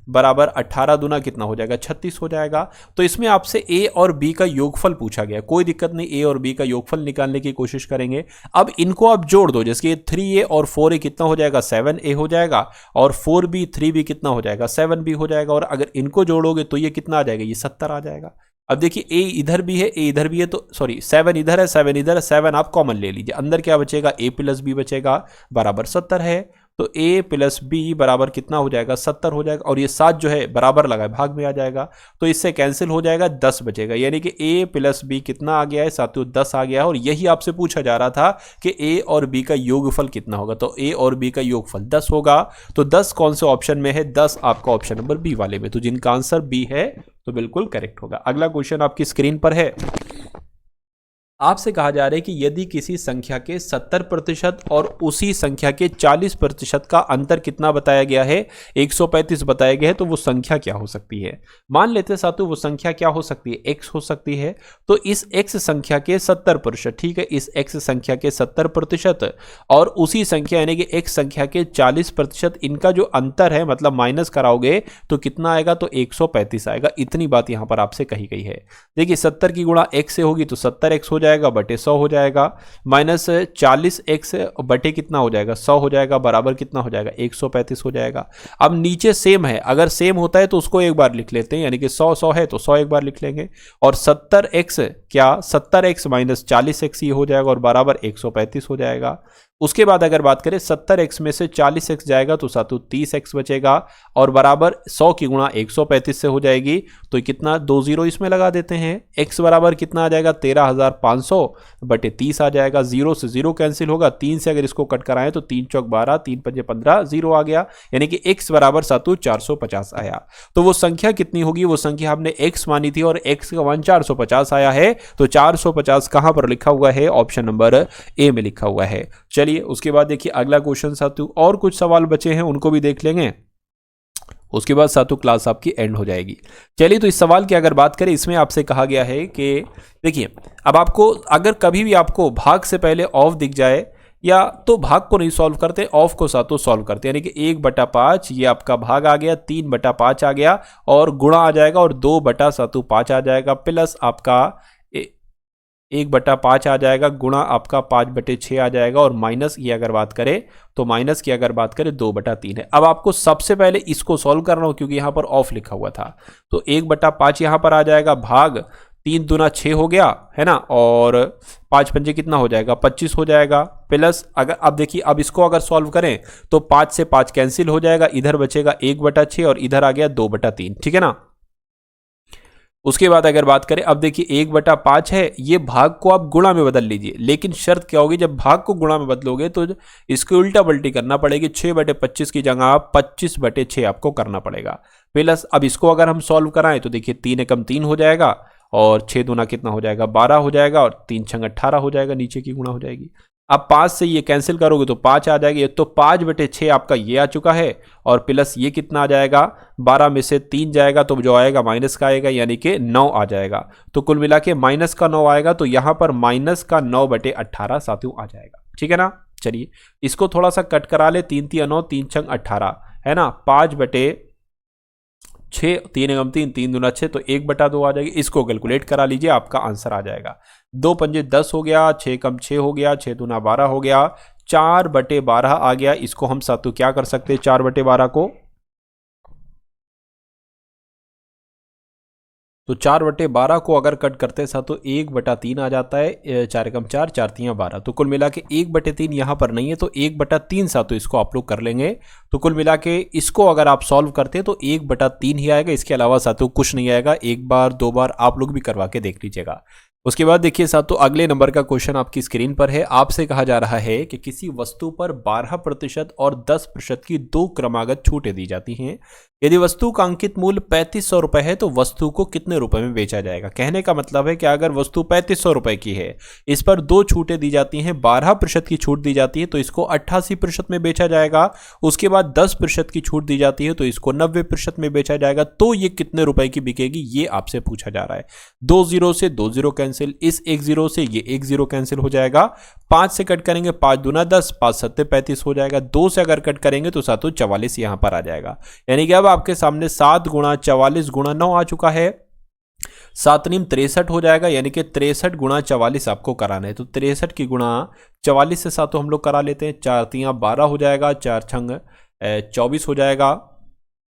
बराबर 18 दूना कितना हो जाएगा, 36 हो जाएगा। तो इसमें आपसे a और b का योगफल पूछा गया, कोई दिक्कत नहीं, a और b का योगफल निकालने की कोशिश करेंगे। अब इनको आप जोड़ दो, जैसे 3a और 4a कितना हो जाएगा, 7a हो जाएगा, और 4b 3b कितना हो जाएगा, 7b हो जाएगा, और अगर इनको जोड़ोगे तो ये कितना आ जाएगा, ये 70 आ जाएगा। अब देखिए a इधर भी है, a इधर भी है, तो सॉरी 7 इधर है, 7 इधर है, 7 आप कॉमन ले लीजिए, अंदर क्या बचेगा, a + b बचेगा, बराबर 70 है। तो a + b बराबर कितना हो जाएगा, 70 हो जाएगा, और ये 7 जो है बराबर लगा है, भाग में आ जाएगा, तो इससे कैंसिल हो जाएगा, 10 बचेगा, यानी कि a + b कितना आ गया है साथियों, 10 आ गया है। और यही आपसे पूछा जा रहा था कि a और b का योगफल कितना होगा, तो a और b का योगफल 10 होगा। तो 10 कौन से ऑप्शन में है, 10 आपका ऑप्शन नंबर बी वाले में, तो जिनका आंसर बी है तो बिल्कुल करेक्ट होगा। अगला क्वेश्चन आपकी स्क्रीन पर है, आपसे कहा जा रहा है कि यदि किसी संख्या के 70% और उसी संख्या के 40% का अंतर कितना बताया गया है, 135 बताया गया है, तो वो संख्या क्या हो सकती है। मान लेते हैं साथियों वो संख्या क्या हो सकती है, x हो सकती है। तो इस x संख्या के 70%, ठीक है, इस x संख्या के 70% और उसी संख्या यानी कि x संख्या के 40%, इनका जो अंतर है, मतलब माइनस कराओगे तो कितना आएगा, तो 135 आएगा। इतनी बात यहां पर आपसे कही गई है। देखिए 70 की गुणा x से होगी तो 70x हो जाएगा, बटे 100 हो जाएगा, माइनस 40x बटे कितना हो जाएगा, 100 हो जाएगा, बराबर कितना हो जाएगा, 135 हो जाएगा। अब नीचे सेम है, अगर सेम होता है तो उसको एक बार लिख लेते हैं, यानी कि 100 है तो 100 एक बार लिख लेंगे, और 70x क्या 70x - 40x ये हो जाएगा, और बराबर 135 हो जाएगा। उसके बाद अगर बात करें 70x में से 40x जाएगा तो सातु 30x बचेगा और बराबर 100 की गुणा 135 से हो जाएगी। तो कितना 2 जीरो इसमें लगा देते हैं। x बराबर कितना आ जाएगा 13,500 बटे 30 आ जाएगा। जीरो से जीरो कैंसिल होगा, 3 से अगर इसको कट कराएं तो 3 चौक 12, 3 पंजे 15, जीरो आ गया, यानी कि x बराबर सातु 450 आया। तो वो संख्या कितनी होगी, वो संख्या हमने x मानी थी और x का मान 450 आया है। तो 450 कहां पर लिखा हुआ है, ऑप्शन नंबर ए में लिखा हुआ है। चलिए उसके बाद देखिए अगला क्वेश्चन सातु, और कुछ सवाल बचे हैं उनको भी देख लेंगे, उसके बाद सातु क्लास आपकी एंड हो जाएगी। चलिए तो इस सवाल की अगर बात करें, इसमें आपसे कहा गया है कि देखिए अब आपको अगर कभी भी आपको भाग से पहले ऑफ दिख जाए या तो भाग को नहीं सॉल्व करते, ऑफ को सातों सॉल्व करते, यानी कि 1/5 ये आपका भाग आ गया, 3/5 आ गया और गुणा आ जाएगा और 2/5 आ जाएगा, प्लस आपका 1/5 आ जाएगा, गुणा आपका 5/6 आ जाएगा और माइनस की अगर बात करें तो माइनस की अगर बात करें 2/3 है। अब आपको सबसे पहले इसको सॉल्व करना हो क्योंकि यहां पर ऑफ लिखा हुआ था, तो 1/5 यहां पर आ जाएगा, भाग 3 दूना 6 हो गया है ना, और 5 पंजे कितना हो जाएगा 25 हो जाएगा, प्लस अगर अब देखिए अब इसको अगर सॉल्व करें तो 5 से 5 कैंसिल हो जाएगा, इधर बचेगा 1/6 और इधर आ गया 2/3, ठीक है ना। उसके बाद अगर बात करें, अब देखिए 1/5 है, ये भाग को आप गुणा में बदल लीजिए, लेकिन शर्त क्या होगी, जब भाग को गुणा में बदलोगे तो इसको उल्टा पलटी करना पड़ेगी, 6/25 की जगह 25/6 आपको करना पड़ेगा। प्लस अब इसको अगर हम सॉल्व कराएं तो देखिए 3 एकम 3 हो जाएगा और 6 दूना कितना हो जाएगा 12 हो जाएगा और 3 छंग 18 हो जाएगा, नीचे की गुणा हो जाएगी। अब 5 से ये कैंसिल करोगे तो 5 आ जाएगी, तो 5/6 आपका ये आ चुका है और प्लस ये कितना आ जाएगा, 12 में से 3 जाएगा तो जो आएगा माइनस का आएगा, यानी कि 9 आ जाएगा। तो कुल मिला के माइनस का 9 आएगा, तो यहां पर माइनस का 9/18 साथियों आ जाएगा, ठीक है ना। चलिए इसको थोड़ा सा कट करा ले, 3 3 9, 3 छंग 18 है ना, 5/6, 3 एकम 3, 3 दूना 6, तो 1/2 आ जाएगी। इसको कैलकुलेट करा लीजिए, आपका आंसर आ जाएगा। 2 पंजे 10 हो गया, 6 एकम 6 हो गया, 6 दूना 12 हो गया, 4/12 आ गया। इसको हम सातु क्या कर सकते हैं, 4/12 को, तो 4/12 को अगर कट करते हैं सातु 1/3 आ जाता है, 4 एकम 4, 4 तियां 12, तो कुल मिला के 1/3 यहां पर नहीं है, तो 1/3 सातु इसको आप लोग कर लेंगे। तो कुल मिला के इसको अगर आप सॉल्व करते हैं तो 1/3 ही आएगा, इसके अलावा सातु कुछ नहीं आएगा। एक बार 2 बार आप लोग भी करवा के देख लीजिएगा। उसके बाद देखिए सातों अगले नंबर का क्वेश्चन आपकी स्क्रीन पर है। आपसे कहा जा रहा है कि किसी वस्तु पर 12% और 10% की 2 क्रमागत छूटें दी जाती हैं। यदि वस्तु का अंकित मूल्य 3500 रुपए है तो वस्तु को कितने रुपए में बेचा जाएगा। कहने का मतलब है कि अगर वस्तु 3500 रुपए की है, इस पर 2 छूटें दी जाती हैं, 12% की छूट दी जाती है तो इसको 88% में बेचा जाएगा। उसके बाद 10% की छूट दी जाती है तो इसको 90% में बेचा जाएगा। तो ये कितने रुपए की बिकेगी, ये आपसे पूछा जा रहा है। 2 जीरो से 2 जीरो कैंसिल, इस 1 जीरो से ये 1 जीरो कैंसिल हो जाएगा। 5 से कट करेंगे 5 दूना 10, 5 सत्ते 35 हो जाएगा। 2 से अगर कट करेंगे तो 7 44 यहां पर आ जाएगा। यानी कि अब आपके सामने 7 गुणा 44 गुणा 9 आ चुका है। 7 नीम 63 हो जाएगा, यानी कि 63 गुणा 44 आपको कराना है। तो 63 की गुणा 44 से 7 हम लोग करा लेते हैं। 4 तियां 12 हो जाएगा, 4 छंग 24 हो जाएगा,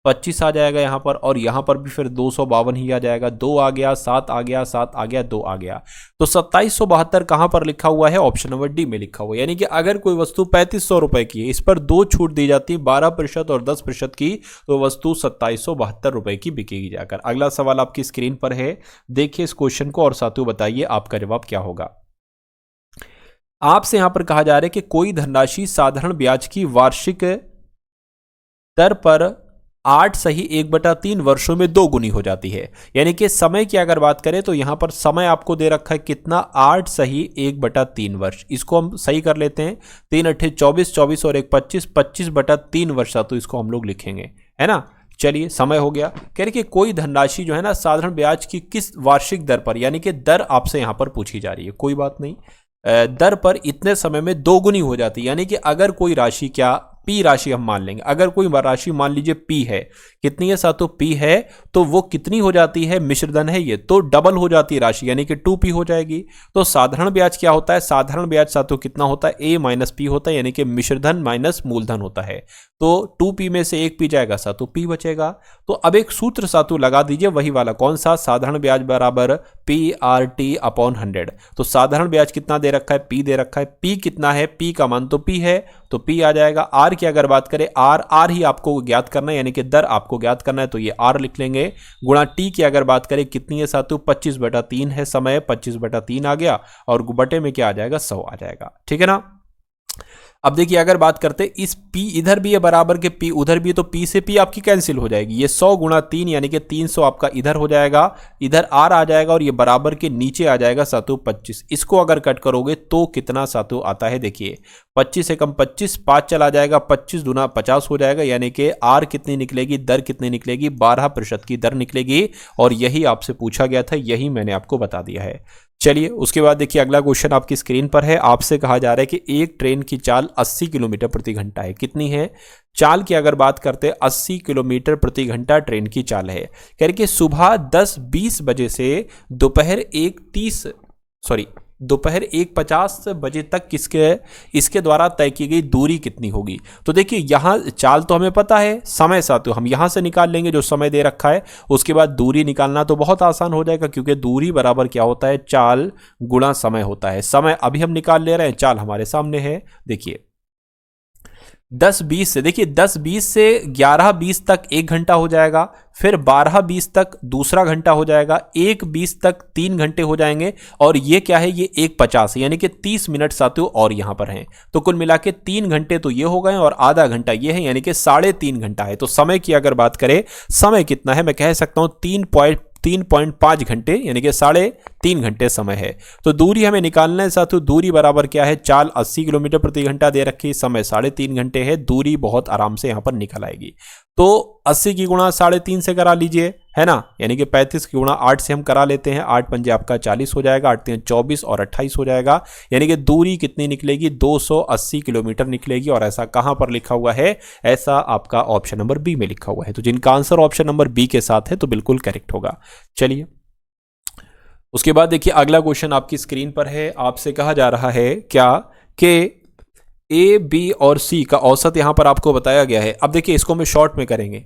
25 आ जाएगा यहाँ पर, और यहाँ पर भी फिर 252 ही आ जाएगा। 2 आ गया, 7 आ गया, 7 आ गया, 2 आ गया। तो 2772 कहाँ पर लिखा हुआ है, ऑप्शन नंबर डी में लिखा हुआ है। यानी कि अगर कोई वस्तु 3500 रुपए की है, इस पर 2 छूट दी जाती है 12% और 10% की, तो वस्तु 2772 रुपए की बिकेगी जाकर। अगला सवाल आपकी स्क्रीन पर है, देखिए इस क्वेश्चन को और साथियों बताइए आपका जवाब क्या होगा। आपसे यहां पर कहा जा रहा है कि कोई धनराशि साधारण ब्याज की वार्षिक दर पर 8 सही 1/3 वर्षों में 2 गुनी हो जाती है। यानी कि समय की अगर बात करें तो यहां पर समय आपको दे रखा है कितना, 8 सही 1/3 वर्ष। इसको हम सही कर लेते हैं, 3 अट्ठे 24, 24 और 1 25, 25/3 वर्ष तो इसको हम लोग लिखेंगे, है ना। चलिए समय हो गया। कह रहे कि कोई धनराशि जो है ना साधारण ब्याज की किस वार्षिक दर पर, यानी कि दर आपसे यहां पर पूछी जा रही है, कोई बात नहीं, दर पर इतने समय में 2 गुनी हो जाती है। यानी कि अगर कोई राशि क्या पी राशि हम मान लेंगे। अगर कोई राशि मान लीजिए पी है, कितनी है साथियों, पी है, तो वो कितनी हो जाती है, मिश्रधन है ये, तो डबल हो जाती है राशि, यानी कि 2p हो जाएगी। तो साधारण ब्याज क्या होता है, साधारण ब्याज साथियों कितना होता है, a माइनस पी होता है, यानी कि मिश्रधन माइनस मूलधन होता है। तो 2p में से एक p जाएगा साथियों, p बचेगा। तो अब एक सूत्र साथियों लगा दीजिए, वही वाला, कौन सा, साधारण ब्याज बराबर PRT अपॉन 100। तो साधारण ब्याज कितना दे रखा है, p दे रखा है, p कितना है, p का मान तो p है, तो p आ जाएगा। r की अगर बात करें, r ही आपको ज्ञात करना है, यानी कि दर आपको ज्ञात करना है, तो ये r लिख लेंगे। गुणा t की अगर बात करें, कितनी है साथियों, 25/3 है समय, 25/3 आ गया, और बटे में क्या आ जाएगा, 100 आ जाएगा। ठीक है ना। अब देखिए अगर बात करते इस p इधर भी है बराबर के p उधर भी है, तो p से p आपकी कैंसिल हो जाएगी, ये 100 गुणा 3 यानी कि 300 आपका इधर हो जाएगा, इधर r आ जाएगा, और ये बराबर के नीचे आ जाएगा साथियों 25। इसको अगर कट करोगे तो कितना साथियों आता है, देखिए 25 से कम 25, 5 चला जाएगा, 25 दूना 50 हो जाएगा, यानी कि r कितनी निकलेगी, दर कितनी निकलेगी, 12% की दर निकलेगी। और यही आपसे पूछा गया था, यही मैंने आपको बता दिया है। चलिए उसके बाद देखिए अगला क्वेश्चन आपकी स्क्रीन पर है। आपसे कहा जा रहा है कि एक ट्रेन की चाल 80 किलोमीटर प्रति घंटा है। कितनी है चाल की अगर बात करते हैं, 80 किलोमीटर प्रति घंटा ट्रेन की चाल है। कह रहे कि सुबह 10:20 बजे से दोपहर 1:50 बजे तक इसके द्वारा तय की गई दूरी कितनी होगी। तो देखिए यहाँ चाल तो हमें पता है, समय साथियों हम यहाँ से निकाल लेंगे जो समय दे रखा है। उसके बाद दूरी निकालना तो बहुत आसान हो जाएगा, क्योंकि दूरी बराबर क्या होता है, चाल गुणा समय होता है। समय अभी हम निकाल ले रहे हैं, चाल हमारे सामने है। देखिए 10:20 से, देखिए 10:20 से 11:20 तक 1 घंटा हो जाएगा, फिर 12:20 तक दूसरा घंटा हो जाएगा, 1:20 तक 3 घंटे हो जाएंगे, और ये क्या है, ये 1:50 है, यानी कि 30 मिनट साथियों और यहाँ पर हैं। तो कुल मिला के 3 घंटे तो ये हो गए और आधा घंटा ये है, यानी कि 3.5 घंटा है। तो समय की अगर बात करें, समय कितना है, मैं कह सकता हूँ 3.5 घंटे, यानी कि 3.5 घंटे समय है। तो दूरी हमें निकालना है साथियों, दूरी बराबर क्या है, चाल 80 किलोमीटर प्रति घंटा दे रखी, समय 3.5 घंटे है। दूरी बहुत आराम से यहाँ पर निकल आएगी। तो 80 की गुणा 3.5 से करा लीजिए, है ना, यानी कि 35 की गुणा 8 से हम करा लेते हैं, 8 पंजे आपका 40 हो जाएगा, 8 3 24 और 28 हो जाएगा, यानी कि दूरी कितनी निकलेगी, 280 किलोमीटर निकलेगी। और ऐसा कहां पर लिखा हुआ है, ऐसा आपका ऑप्शन नंबर बी में लिखा हुआ है। तो जिनका आंसर ऑप्शन नंबर बी के साथ है तो बिल्कुल करेक्ट होगा। चलिए उसके बाद देखिए अगला क्वेश्चन आपकी स्क्रीन पर है। आपसे कहा जा रहा है क्या कि ए, बी और सी का औसत यहां पर आपको बताया गया है। अब देखिए इसको हम शॉर्ट में करेंगे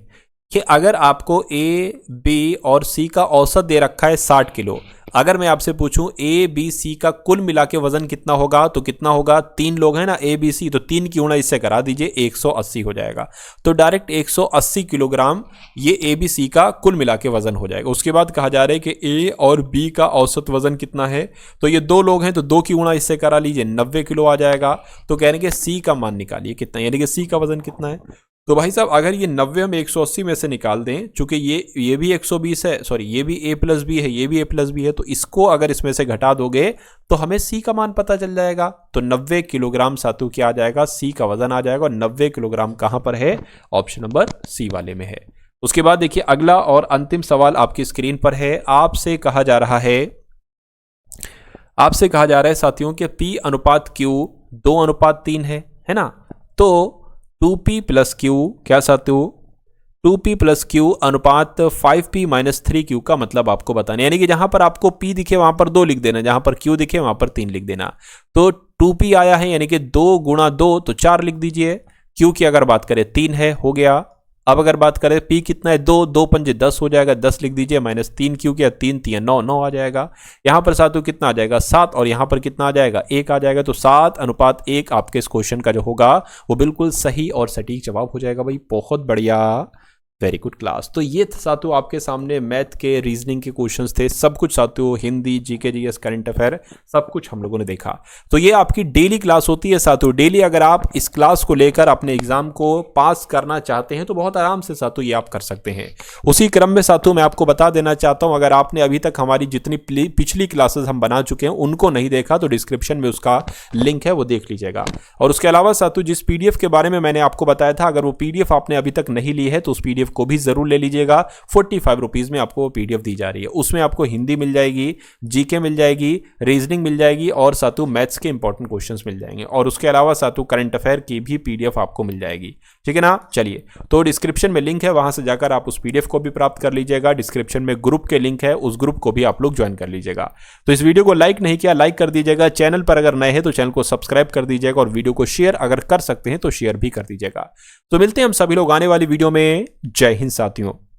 कि अगर आपको ए, बी और सी का औसत दे रखा है 60 किलो, अगर मैं आपसे पूछूं ए, बी, सी का कुल मिला के वजन कितना होगा, तो कितना होगा, 3 लोग हैं ना ए, बी, सी, तो 3 की गुणा इससे करा दीजिए, 180 हो जाएगा। तो डायरेक्ट 180 किलोग्राम ये ए, बी, सी का कुल मिला के वजन हो जाएगा। उसके बाद कहा जा रहा है कि ए और बी का औसत वजन कितना है, तो ये 2 लोग हैं, तो 2 की गुणा इससे करा लीजिए, 90 किलो आ जाएगा। तो कहने के सी का मान निकालिए कितना, यानी कि सी का वजन कितना है। तो भाई साहब अगर ये 90 हम 180 में से निकाल दें, चूंकि ये भी 120 है, सॉरी ये भी a प्लस बी है, ये भी a प्लस बी है, तो इसको अगर इसमें से घटा दोगे तो हमें c का मान पता चल जाएगा। तो 90 किलोग्राम सातु क्या आ जाएगा, c का वजन आ जाएगा। और 90 किलोग्राम कहां पर है, ऑप्शन नंबर सी वाले में है। उसके बाद देखिए अगला और अंतिम सवाल आपकी स्क्रीन पर है। आपसे कहा जा रहा है साथियों कि P अनुपात Q 2:3 है ना। तो 2p प्लस क्यू क्या साथियों, 2p प्लस क्यू अनुपात 5p माइनस 3q का मतलब आपको बताना, यानी कि जहां पर आपको p दिखे वहां पर 2 लिख देना, जहां पर q दिखे वहां पर 3 लिख देना। तो 2p आया है यानी कि 2 गुणा 2 तो 4 लिख दीजिए। q की अगर बात करें 3 है, हो गया। अब अगर बात करें p कितना है, 2 पंजे 10 हो जाएगा, 10 लिख दीजिए, माइनस 3 क्यू किया, 3 3 9 9 आ जाएगा। यहां पर साथियों कितना आ जाएगा, 7, और यहां पर कितना आ जाएगा, 1 आ जाएगा। तो 7:1 आपके इस क्वेश्चन का जो होगा वो बिल्कुल सही और सटीक जवाब हो जाएगा। भाई बहुत बढ़िया, वेरी गुड क्लास। तो ये साथियों आपके सामने मैथ के, रीजनिंग के क्वेश्चंस थे, सब कुछ साथियों, Hindi, GK, GS, current affair, सब कुछ हम लोगों ने देखा। तो ये आपकी डेली क्लास होती है साथियों। डेली अगर आप इस क्लास को लेकर अपने एग्जाम को पास करना चाहते हैं तो बहुत आराम से साथियों ये आप कर सकते हैं। उसी क्रम में साथियों मैं आपको बता देना चाहता हूं, अगर आपने अभी तक हमारी जितनी पिछली क्लासेस हम बना चुके हैं उनको नहीं देखा तो डिस्क्रिप्शन में उसका लिंक है, वो देख लीजिएगा। और उसके अलावा साथियों जिस पीडीएफ के बारे में मैंने आपको बताया था, अगर वो पीडीएफ आपने अभी तक नहीं ली है तो उस पीडीएफ को भी जरूर ले लीजिएगा। 45 रुपीज में आपको पीडीएफ दी जा रही है। उसमें आपको हिंदी मिल जाएगी, जीके मिल जाएगी, रीजनिंग मिल जाएगी और साथ मैथ्स के इंपॉर्टेंट क्वेश्चंस मिल जाएंगे और उसके अलावा साथ करंट अफेयर की भी पीडीएफ आपको मिल जाएगी। ठीक है ना। चलिए, तो डिस्क्रिप्शन में लिंक है, वहां से जाकर आप उस पीडीएफ को भी प्राप्त कर लीजिएगा। डिस्क्रिप्शन में ग्रुप के लिंक है, उस ग्रुप को भी आप लोग ज्वाइन कर लीजिएगा। तो इस वीडियो को लाइक नहीं किया, लाइक कर दीजिएगा। चैनल पर अगर नए हैं तो चैनल को सब्सक्राइब कर दीजिएगा और वीडियो को शेयर अगर कर सकते हैं तो शेयर भी कर दीजिएगा। तो मिलते हैं हम सभी लोग आने वाली वीडियो में। जय हिंद साथियों।